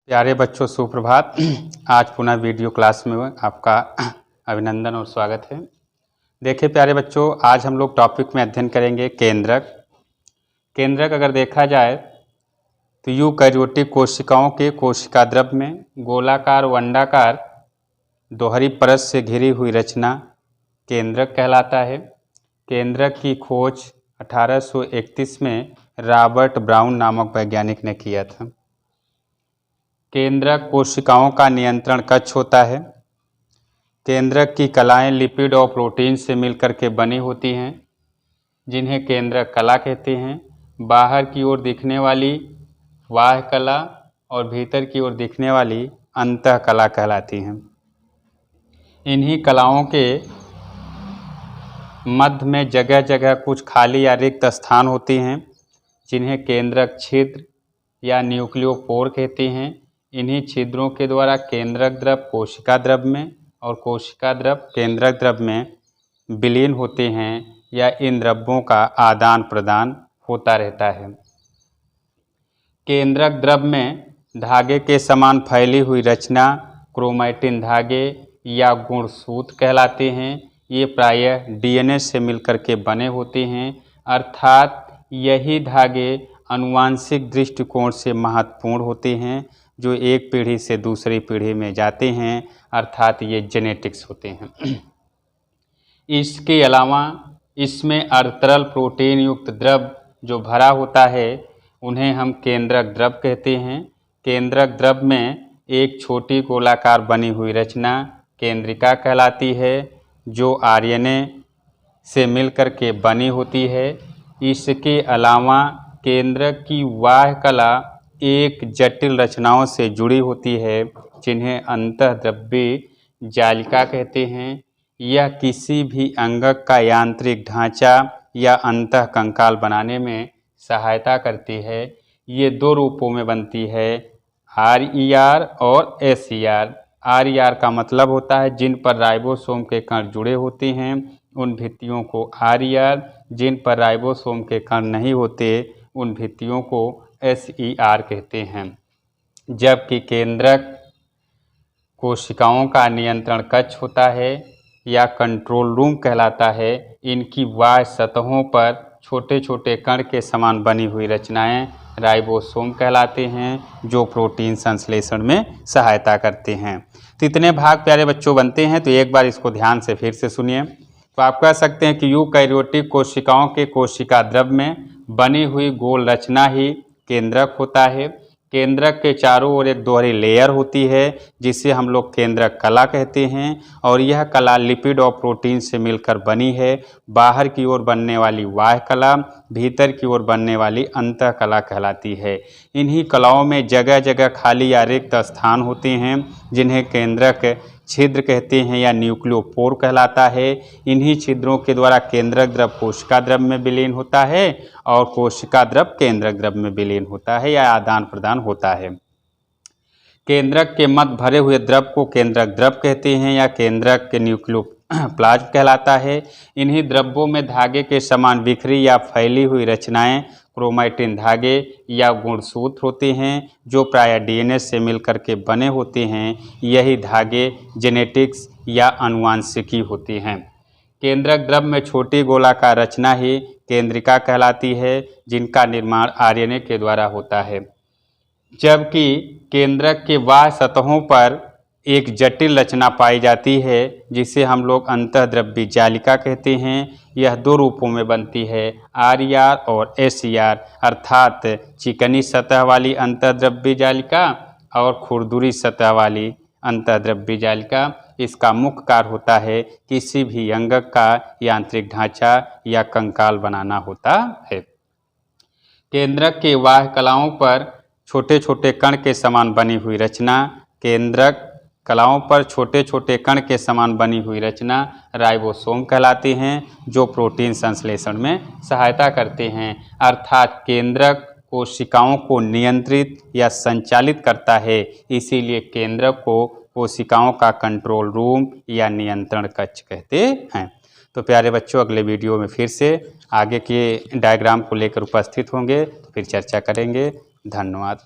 प्यारे बच्चों सुप्रभात। आज पुनः वीडियो क्लास में आपका अभिनंदन और स्वागत है। देखिए प्यारे बच्चों, आज हम लोग टॉपिक में अध्ययन करेंगे केंद्रक। केंद्रक अगर देखा जाए तो यूकैरियोटिक कोशिकाओं के कोशिका द्रव्य में गोलाकार व अंडाकार दोहरी परत से घिरी हुई रचना केंद्रक कहलाता है। केंद्रक की खोज 1831 में रॉबर्ट ब्राउन नामक वैज्ञानिक ने किया था। केंद्रक कोशिकाओं का नियंत्रण कक्ष होता है। केंद्रक की कलाएं लिपिड और प्रोटीन से मिलकर के बनी होती हैं, जिन्हें केंद्रक कला कहते हैं। बाहर की ओर दिखने वाली बाह्य कला और भीतर की ओर दिखने वाली अंतः कला कहलाती हैं। इन्हीं कलाओं के मध्य में जगह जगह कुछ खाली या रिक्त स्थान होती हैं, जिन्हें केंद्रक छिद्र या न्यूक्लियोपोर कहते हैं। इन्हीं छिद्रों के द्वारा केंद्रक द्रव कोशिका द्रव में और कोशिका द्रव केंद्रक द्रव में विलीन होते हैं या इन द्रव्यों का आदान प्रदान होता रहता है। केंद्रक द्रव में धागे के समान फैली हुई रचना क्रोमैटिन धागे या गुणसूत्र कहलाते हैं। ये प्रायः डीएनए से मिलकर के बने होते हैं, अर्थात यही धागे आनुवांशिक दृष्टिकोण से महत्वपूर्ण होते हैं, जो एक पीढ़ी से दूसरी पीढ़ी में जाते हैं, अर्थात ये जेनेटिक्स होते हैं। इसके अलावा इसमें अर्धतरल प्रोटीन युक्त द्रव जो भरा होता है, उन्हें हम केंद्रक द्रव कहते हैं। केंद्रक द्रव में एक छोटी गोलाकार बनी हुई रचना केंद्रिका कहलाती है, जो आरएनए से मिलकर के बनी होती है। इसके अलावा केंद्रक की बाह्य कला एक जटिल रचनाओं से जुड़ी होती है, जिन्हें अंतःद्रव्यी जालिका कहते हैं। यह किसी भी अंगक का यांत्रिक ढांचा या अंतः कंकाल बनाने में सहायता करती है। ये दो रूपों में बनती है, RER और SER। RER का मतलब होता है जिन पर राइबोसोम के कण जुड़े होते हैं उन भित्तियों को RER, जिन पर राइबोसोम के कण नहीं होते उन भित्तियों को SER कहते हैं। जबकि केंद्रक कोशिकाओं का नियंत्रण कक्ष होता है या कंट्रोल रूम कहलाता है। इनकी बाह्य सतहों पर छोटे छोटे कण के समान बनी हुई रचनाएं राइबोसोम कहलाते हैं, जो प्रोटीन संश्लेषण में सहायता करते हैं। तो इतने भाग प्यारे बच्चों बनते हैं, तो एक बार इसको ध्यान से फिर से सुनिए। तो आप कह सकते हैं कि यूकैरियोटिक कोशिकाओं के कोशिका द्रव में बनी हुई गोल रचना ही केंद्रक होता है। केंद्रक के चारों ओर एक दोहरी लेयर होती है, जिसे हम लोग केंद्रक कला कहते हैं, और यह कला लिपिड और प्रोटीन से मिलकर बनी है। बाहर की ओर बनने वाली बाह्य कला भीतर की ओर बनने वाली अंतः कला कहलाती है। इन्हीं कलाओं में जगह जगह खाली या रिक्त स्थान होते हैं, जिन्हें केंद्रक छिद्र कहते हैं या न्यूक्लियोपोर कहलाता है। इन्हीं छिद्रों के द्वारा केंद्रक द्रव कोशिका द्रव में विलीन होता है और कोशिका द्रव केंद्रक द्रव में विलीन होता है या आदान प्रदान होता है। केंद्रक के मध्य भरे हुए द्रव को केंद्रक द्रव कहते हैं या केंद्रक के न्यूक्लियोप्लाज्म कहलाता है। इन्हीं द्रव्यों में धागे के समान बिखरी या फैली हुई रचनाएं क्रोमैटिन धागे या गुणसूत्र होते हैं, जो प्रायः डीएनए से मिलकर के बने होते हैं। यही धागे जेनेटिक्स या आनुवांशिकी होती हैं। केंद्रक द्रव में छोटी गोलाकार रचना ही केंद्रिका कहलाती है, जिनका निर्माण आरएनए के द्वारा होता है। जबकि केंद्रक के बाह्य सतहों पर एक जटिल रचना पाई जाती है, जिसे हम लोग अंतःद्रव्यी जालिका कहते हैं। यह दो रूपों में बनती है, RER और SER, अर्थात चिकनी सतह वाली अंतःद्रव्यी जालिका और खुरदुरी सतह वाली अंतःद्रव्यी जालिका। इसका मुख्य कार्य होता है किसी भी अंगक का यांत्रिक ढांचा या कंकाल बनाना होता है। केंद्रक के बाह्य कलाओं पर छोटे छोटे कण के समान बनी हुई रचना केंद्रक कलाओं पर छोटे छोटे कण के समान बनी हुई रचना राइबोसोम कहलाते हैं, जो प्रोटीन संश्लेषण में सहायता करते हैं। अर्थात केंद्रक कोशिकाओं को नियंत्रित या संचालित करता है, इसीलिए केंद्रक को कोशिकाओं का कंट्रोल रूम या नियंत्रण कक्ष कहते हैं। तो प्यारे बच्चों, अगले वीडियो में फिर से आगे के डायग्राम को लेकर उपस्थित होंगे, तो फिर चर्चा करेंगे। धन्यवाद।